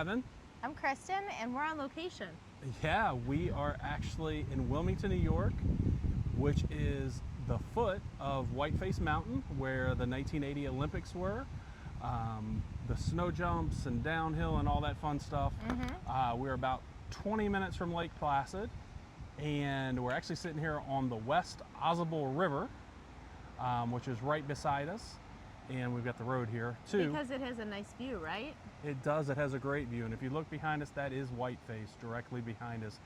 Gavin. I'm Kristen, and we're on location. Yeah, we are actually in Wilmington, New York, which is the foot of Whiteface Mountain, where the 1980 Olympics were. The snow jumps and downhill and all that fun stuff. We're about 20 minutes from Lake Placid, and we're actually sitting here on the West Ozable River, which is right beside us. And we've got the road here too. Because it has a nice view, right? It does. It has a great view. And if you look behind us, that is Whiteface directly behind us.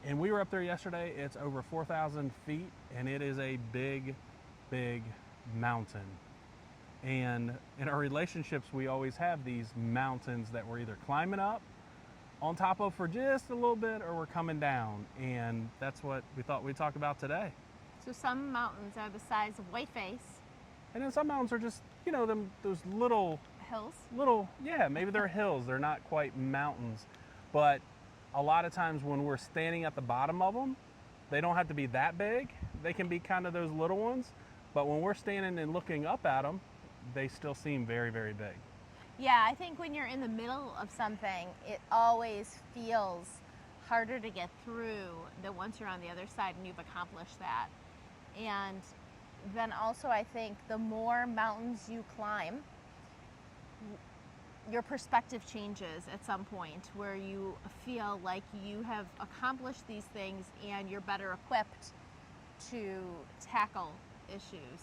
And we were up there yesterday. It's over 4,000 feet, and it is a big, big mountain. And in our relationships, we always have these mountains that we're either climbing up on top of for just a little bit, or we're coming down. And that's what we thought we'd talk about today. So some mountains are the size of Whiteface. And then some mountains are just, those little, Hills. yeah, maybe they're hills. They're not quite mountains. But a lot of times when we're standing at the bottom of them, they don't have to be that big. They can be kind of those little ones. But when we're standing and looking up at them, they still seem very, very big. Yeah, I think when you're in the middle of something, it always feels harder to get through than once you're on the other side and you've accomplished that. And then also I think the more mountains you climb, your perspective changes at some point where you feel like you have accomplished these things and you're better equipped to tackle issues.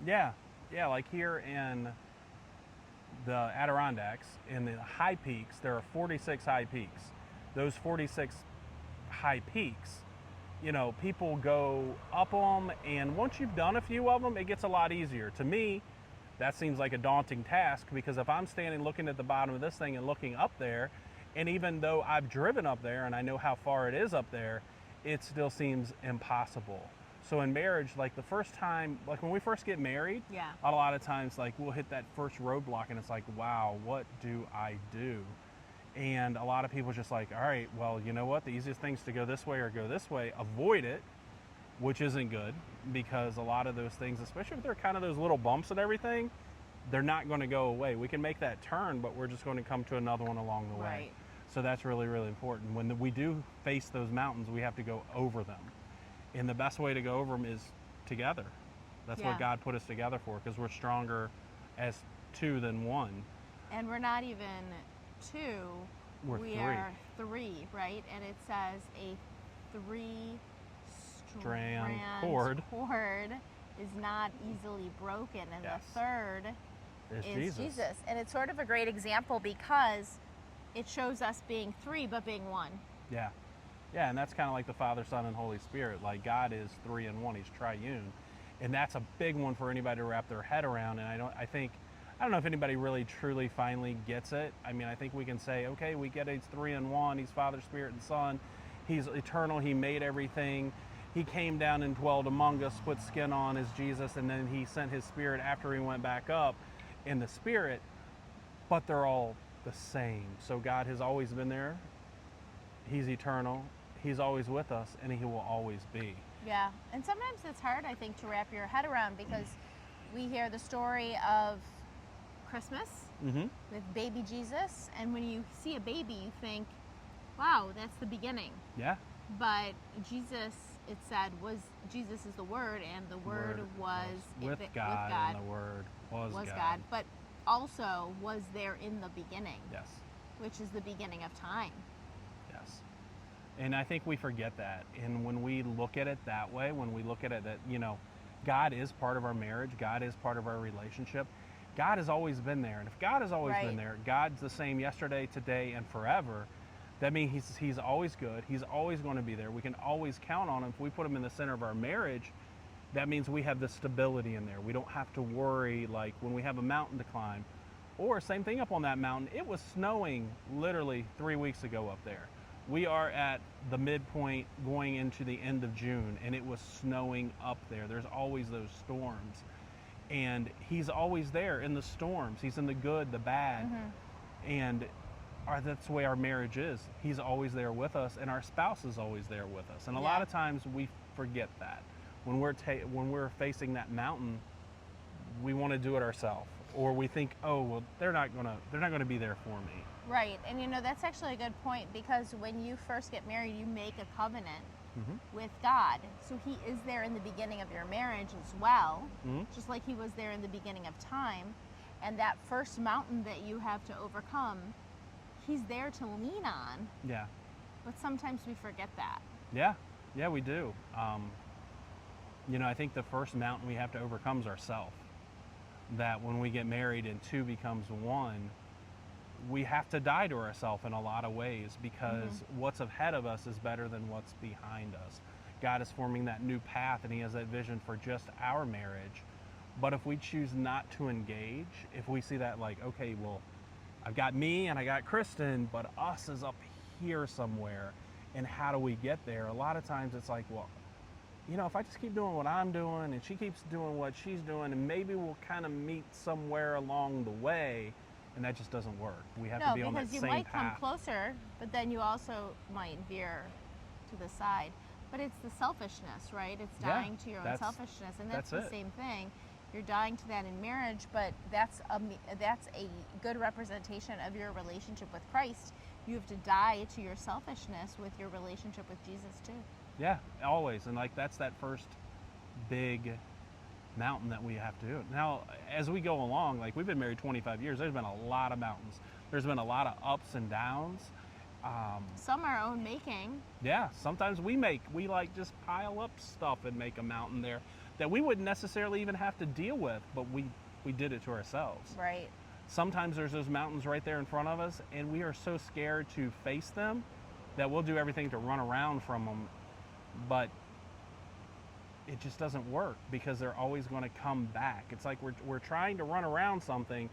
Yeah, like here in the Adirondacks, in the high peaks, there are 46 high peaks. Those 46 high peaks, people go up them, and once you've done a few of them, it gets a lot easier. To me, that seems like a daunting task, because if I'm standing looking at the bottom of this thing and looking up there, and even though I've driven up there and I know how far it is up there, it still seems impossible. So in marriage, like the first time, like when we first get married, Yeah. a lot of times like we'll hit that first roadblock and it's like, wow, what do I do? And a lot of people are just like, all right, well, you know what? The easiest thing's to go this way or go this way. Avoid it, which isn't good, because a lot of those things, especially if they're kind of those little bumps and everything, they're not going to go away. We can make that turn, but we're just going to come to another one along the way. Right. So that's really, really important. When we do face those mountains, we have to go over them. And the best way to go over them is together. That's Yeah. what God put us together for, because we're stronger as two than one. And we're not even two, We're we three. are three, right? And it says a three strand cord is not easily broken. And Yes. the third It's is Jesus. And it's sort of a great example because it shows us being three but being one. Yeah. Yeah, and that's kind of like the Father, Son, and Holy Spirit. Like God is three in one. He's triune. And that's a big one for anybody to wrap their head around. And I don't know if anybody really truly finally gets it. I mean, I think we can say, okay, we get it. He's three in one. He's Father, Spirit, and Son. He's eternal. He made everything. He came down and dwelled among us, put skin on as Jesus, and then he sent his Spirit after he went back up in the Spirit. But they're all the same. So God has always been there. He's eternal. He's always with us, and he will always be. Yeah. And sometimes it's hard, I think, to wrap your head around because we hear the story of Christmas with baby Jesus. And when you see a baby, you think, wow, that's the beginning. Yeah. But Jesus, it said, Jesus is the Word, and the Word was with God, and the Word was God. But also was there in the beginning. Yes. Which is the beginning of time. Yes. And I think we forget that. And when we look at it that way, when we look at it that, God is part of our marriage, God is part of our relationship, God has always been there. And if God has always been there, God's the same yesterday, today, and forever, that means he's always good. He's always going to be there. We can always count on him. If we put him in the center of our marriage, that means we have the stability in there. We don't have to worry like when we have a mountain to climb. Or same thing up on that mountain. It was snowing literally 3 weeks ago up there. We are at the midpoint going into the end of June, and it was snowing up there. There's always those storms. And he's always there in the storms. He's in the good, the bad. And that's the way our marriage is. He's always there with us, and our spouse is always there with us. And a lot of times we forget that. When we're facing that mountain, we want to do it ourselves. Or we think, oh, well, they're not gonna be there for me. Right. And that's actually a good point, because when you first get married, you make a covenant Hmm. with God. So he is there in the beginning of your marriage as well, Hmm. just like he was there in the beginning of time. And that first mountain that you have to overcome, he's there to lean on. Yeah. But sometimes we forget that. Yeah. Yeah, we do. I think the first mountain we have to overcome is ourself. That when we get married and two becomes one, we have to die to ourselves in a lot of ways, because what's ahead of us is better than what's behind us. God is forming that new path, and he has that vision for just our marriage. But if we choose not to engage, if we see that like, okay, well, I've got me and I got Kristen, but us is up here somewhere, and how do we get there? A lot of times it's like, well, if I just keep doing what I'm doing and she keeps doing what she's doing, and maybe we'll kind of meet somewhere along the way, and that just doesn't work. We have to No, be on that because you same might come path. closer, but then you also might veer to the side. But it's the selfishness, right? It's Yeah, dying to your own that's- selfishness, and that's the it. same thing. You're dying to that in marriage, but that's a good representation of your relationship with Christ. You have to die to your selfishness with your relationship with Jesus too. Yeah, always. And like that's that first big mountain that we have to do. Now, as we go along, like we've been married 25 years, there's been a lot of mountains. There's been a lot of ups and downs. Some are our own making. Yeah, sometimes we like just pile up stuff and make a mountain there that we wouldn't necessarily even have to deal with, but we did it to ourselves. Right. Sometimes there's those mountains right there in front of us, and we are so scared to face them that we'll do everything to run around from them, but it just doesn't work because they're always going to come back. It's like we're trying to run around something,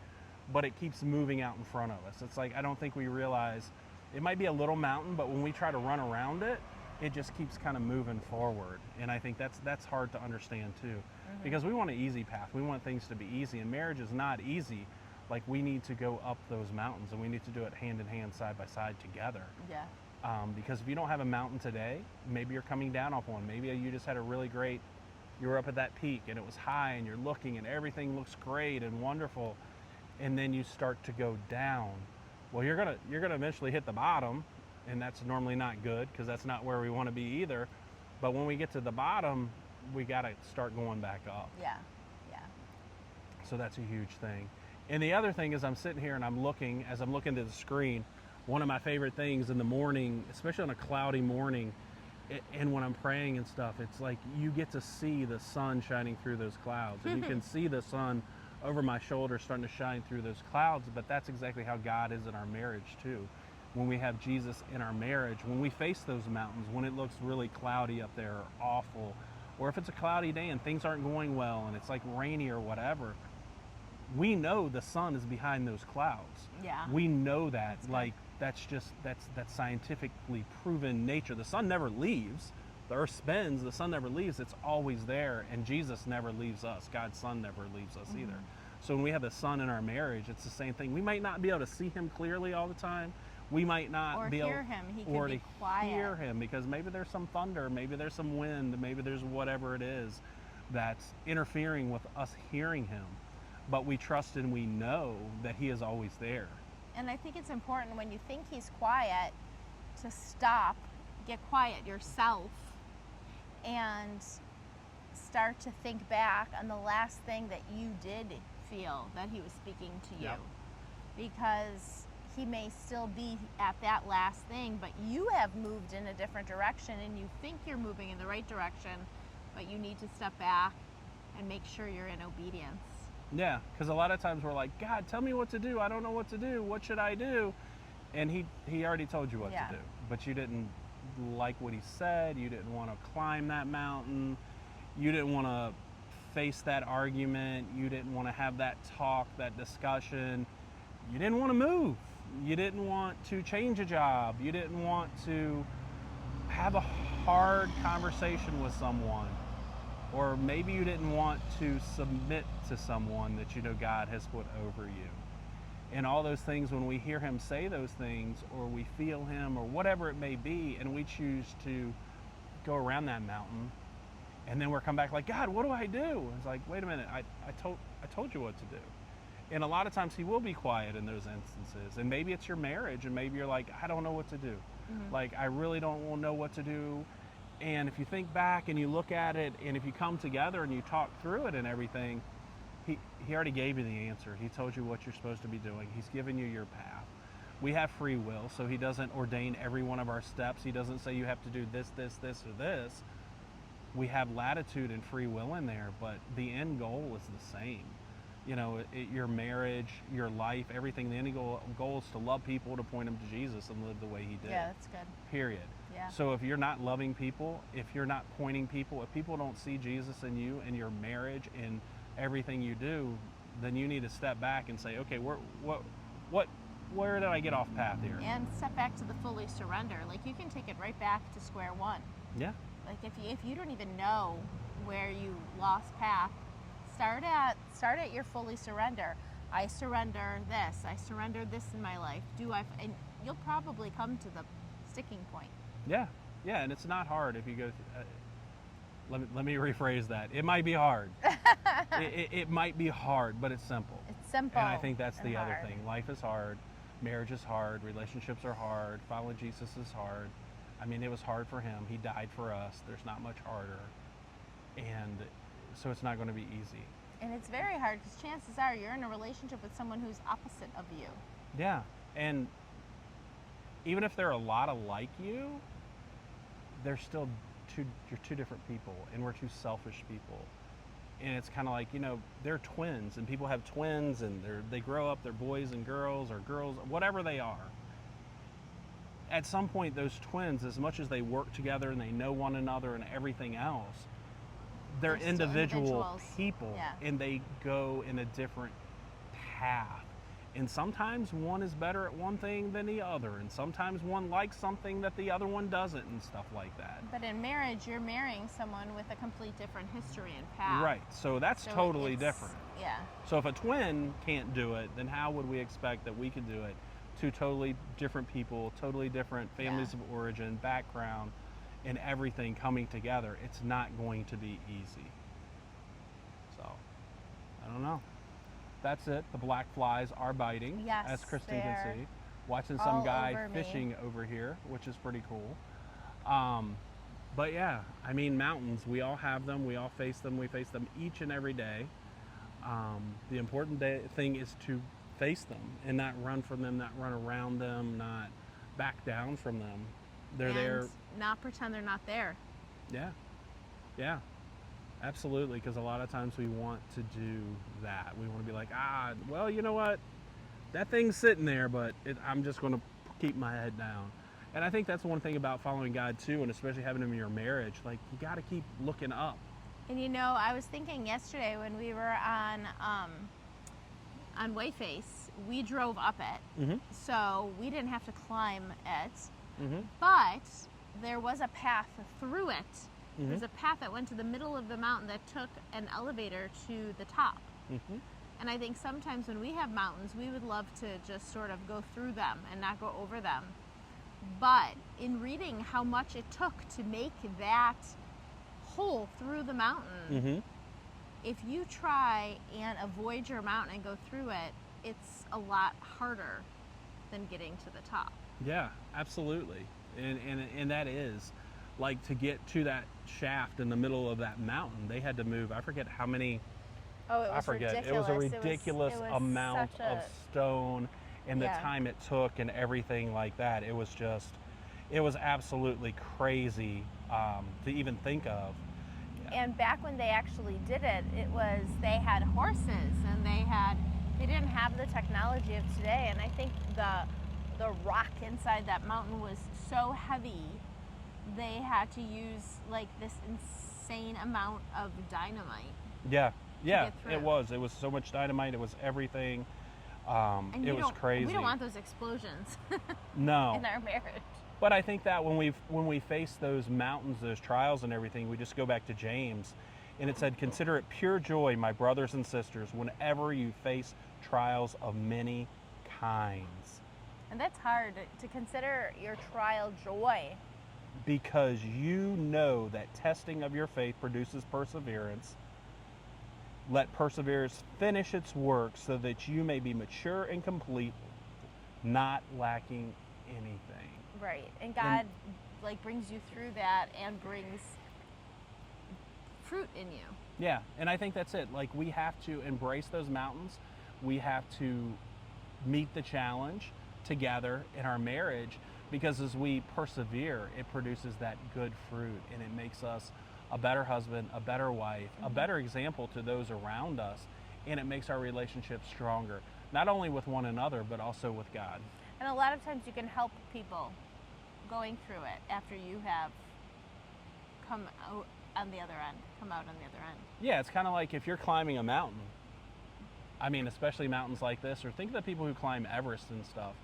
but it keeps moving out in front of us. It's like I don't think we realize it might be a little mountain, but when we try to run around it, it just keeps kind of moving forward. And I think that's hard to understand too, because we want an easy path. We want things to be easy, and marriage is not easy. Like we need to go up those mountains, and we need to do it hand in hand, side by side, together. Yeah. Because if you don't have a mountain today, maybe you're coming down off one. Maybe you just had a really great, you were up at that peak and it was high and you're looking and everything looks great and wonderful, and then you start to go down. Well, you're gonna eventually hit the bottom, and that's normally not good because that's not where we want to be either. But when we get to the bottom, we got to start going back up. Yeah. Yeah. So that's a huge thing. And the other thing is, I'm sitting here and as I'm looking to the screen, one of my favorite things in the morning, especially on a cloudy morning, and when I'm praying and stuff, it's like you get to see the sun shining through those clouds. And you can see the sun over my shoulder starting to shine through those clouds, but that's exactly how God is in our marriage too. When we have Jesus in our marriage, when we face those mountains, when it looks really cloudy up there or awful, or if it's a cloudy day and things aren't going well and it's like rainy or whatever, we know the sun is behind those clouds. Yeah. We know that. Like that's scientifically proven nature. The sun never leaves. The earth spins, the sun never leaves. It's always there, and Jesus never leaves us. God's son never leaves us either. So when we have the sun in our marriage, it's the same thing. We might not be able to see him clearly all the time. We might not Or be able hear him. He or could be to quiet. hear him because maybe there's some thunder, maybe there's some wind, maybe there's whatever it is that's interfering with us hearing him. But we trust and we know that he is always there. And I think it's important when you think he's quiet to stop, get quiet yourself, and start to think back on the last thing that you did feel that he was speaking to you. Yep. Because he may still be at that last thing, but you have moved in a different direction and you think you're moving in the right direction, but you need to step back and make sure you're in obedience. Yeah, because a lot of times we're like, God, tell me what to do. I don't know what to do. What should I do? And he already told you what Yeah. to do, but you didn't like what he said. You didn't want to climb that mountain. You didn't want to face that argument. You didn't want to have that talk, that discussion. You didn't want to move. You didn't want to change a job. You didn't want to have a hard conversation with someone. Or maybe you didn't want to submit to someone that you know God has put over you. And all those things, when we hear him say those things, or we feel him, or whatever it may be, and we choose to go around that mountain, and then we're come back like, God, what do I do? It's like, wait a minute, I told you what to do. And a lot of times he will be quiet in those instances. And maybe it's your marriage, and maybe you're like, I don't know what to do. Like, I really don't know what to do. And if you think back and you look at it, and if you come together and you talk through it and everything, he already gave you the answer. He told you what you're supposed to be doing. He's given you your path. We have free will, so he doesn't ordain every one of our steps. He doesn't say you have to do this, this, this, or this. We have latitude and free will in there, but the end goal is the same. You know, your marriage, your life, everything, the end goal is to love people, to point them to Jesus and live the way he did. Yeah, that's good. Period. Yeah. So if you're not loving people, if you're not pointing people, if people don't see Jesus in you and your marriage and everything you do, then you need to step back and say, okay, where did I get off path here? And step back to the fully surrender. Like, you can take it right back to square one. Yeah. Like, if you don't even know where you lost path, start at your fully surrender. I surrender this. I surrender this in my life. And you'll probably come to the sticking point. Yeah, yeah, and it's not hard if you go. Let me rephrase that. It might be hard. it might be hard, but it's simple. It's simple. And I think that's the other hard. thing. Life is hard. Marriage is hard. Relationships are hard. Following Jesus is hard. I mean, it was hard for him. He died for us. There's not much harder. And so it's not going to be easy. And it's very hard because chances are you're in a relationship with someone who's opposite of you. Yeah. And even if they're a lot alike you, they're still you're two different people, and we're two selfish people. And it's kind of like, you know, they're twins, and people have twins, and they grow up, they're boys and girls, or girls, whatever they are. At some point, those twins, as much as they work together and they know one another and everything else, they're Still individual people, Yeah. and they go in a different path. And sometimes one is better at one thing than the other, and sometimes one likes something that the other one doesn't, and stuff like that. But in marriage, you're marrying someone with a complete different history and path. Right, so that's So totally it's- different. Yeah. So if a twin can't do it, then how would we expect that we could do it? Two totally different people, totally different families of origin, background, and everything coming together. It's not going to be easy. So, I don't know. That's it. The black flies are biting, Yes, as Christine they can are see. Watching all some guy over me. fishing over here, which is pretty cool. But yeah, I mean, mountains, we all have them. We all face them. We face them each and every day. The important thing is to face them and not run from them, not run around them, not back down from them. They're and there. not pretend they're not there. Yeah. Yeah. Absolutely. Because a lot of times we want to do that. We want to be like, well, you know what? That thing's sitting there, but I'm just going to keep my head down. And I think that's one thing about following God too, and especially having him in your marriage. Like, you got to keep looking up. And you know, I was thinking yesterday when we were on Wayface, we drove up it, Mm-hmm. so we didn't have to climb it. Mm-hmm. But there was a path through it. Mm-hmm. There's a path that went to the middle of the mountain that took an elevator to the top. Mm-hmm. And I think sometimes when we have mountains, we would love to just sort of go through them and not go over them. But in reading how much it took to make that hole through the mountain, Mm-hmm. if you try and avoid your mountain and go through it, it's a lot harder than getting to the top. Yeah, absolutely. And that is, like, to get to that shaft in the middle of that mountain, they had to move, I forget how many, Oh, it was I forget. ridiculous. It was a ridiculous it was amount such a- of stone and the Yeah. time it took and everything like that. It was absolutely crazy to even think of. And back when they actually did it, they had horses and they didn't have the technology of today. And I think the rock inside that mountain was so heavy, they had to use like this insane amount of dynamite. Yeah, get through. it was. It was so much dynamite. It was everything. And It was crazy. We don't want those explosions No. in our marriage. But I think that when we face those mountains, those trials and everything, we just go back to James, and it said, "Consider it pure joy, my brothers and sisters, whenever you face trials of many kinds, And that's hard to consider your trial joy. because you know that testing of your faith produces perseverance. Let perseverance finish its work so that you may be mature and complete, not lacking anything. Right. And God like brings you through that and brings fruit in you. Yeah, and I think that's it. Like, we have to embrace those mountains. We have to meet the challenge together in our marriage, because as we persevere, it produces that good fruit, and it makes us a better husband, a better wife, a better example to those around us, and it makes our relationship stronger, not only with one another, but also with God. And a lot of times you can help people going through it after you have come out on the other end, Yeah, it's kind of like if you're climbing a mountain. I mean, especially mountains like this, or think of the people who climb Everest and stuff.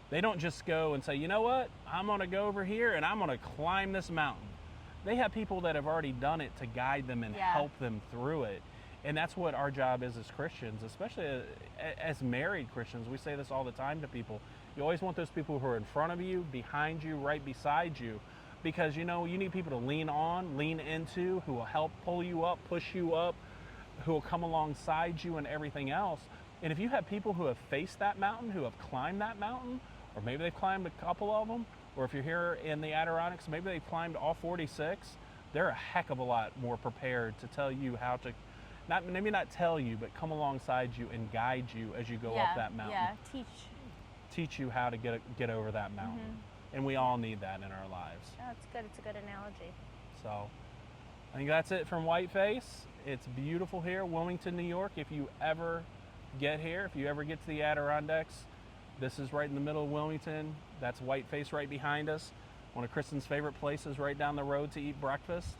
They don't just go and say, you know what, I'm going to go over here and I'm going to climb this mountain. They have people that have already done it to guide them and help them through it. And that's what our job is as Christians, especially as married Christians. We say this all the time to people. You always want those people who are in front of you, behind you, right beside you, because you need people to lean on, lean into, who will help pull you up, push you up, who will come alongside you and everything else. And if you have people who have faced that mountain, who have climbed that mountain, or maybe they've climbed a couple of them, or if you're here in the Adirondacks, maybe they've climbed all 46, they're a heck of a lot more prepared to tell you how to, maybe not tell you, but come alongside you and guide you as you go up that mountain. Yeah, teach you how to get over that mountain. And we all need that in our lives. Oh, it's good. It's a good analogy. So I think that's it from Whiteface. It's beautiful here, Wilmington, New York. If you ever get here, if you ever get to the Adirondacks, this is right in the middle of Wilmington. That's Whiteface right behind us. One of Kristen's favorite places right down the road to eat breakfast.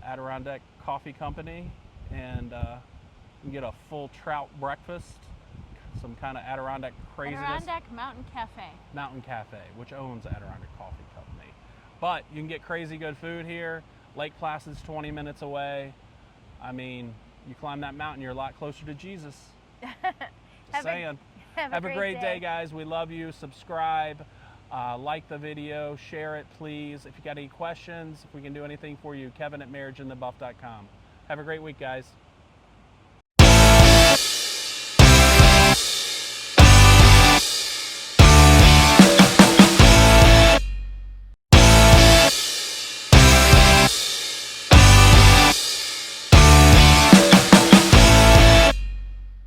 Adirondack Coffee Company. And you can get a full trout breakfast, some kind of Adirondack craziness. Adirondack Mountain Cafe. Mountain Cafe, which owns Adirondack Coffee Company. But you can get crazy good food here. Lake Placid's 20 minutes away. I mean, you climb that mountain, you're a lot closer to Jesus. Just saying. Have a great day, guys. We love you. Subscribe, like the video, share it, please. If you got any questions, if we can do anything for you, Kevin at marriageandthebuff.com. Have a great week, guys.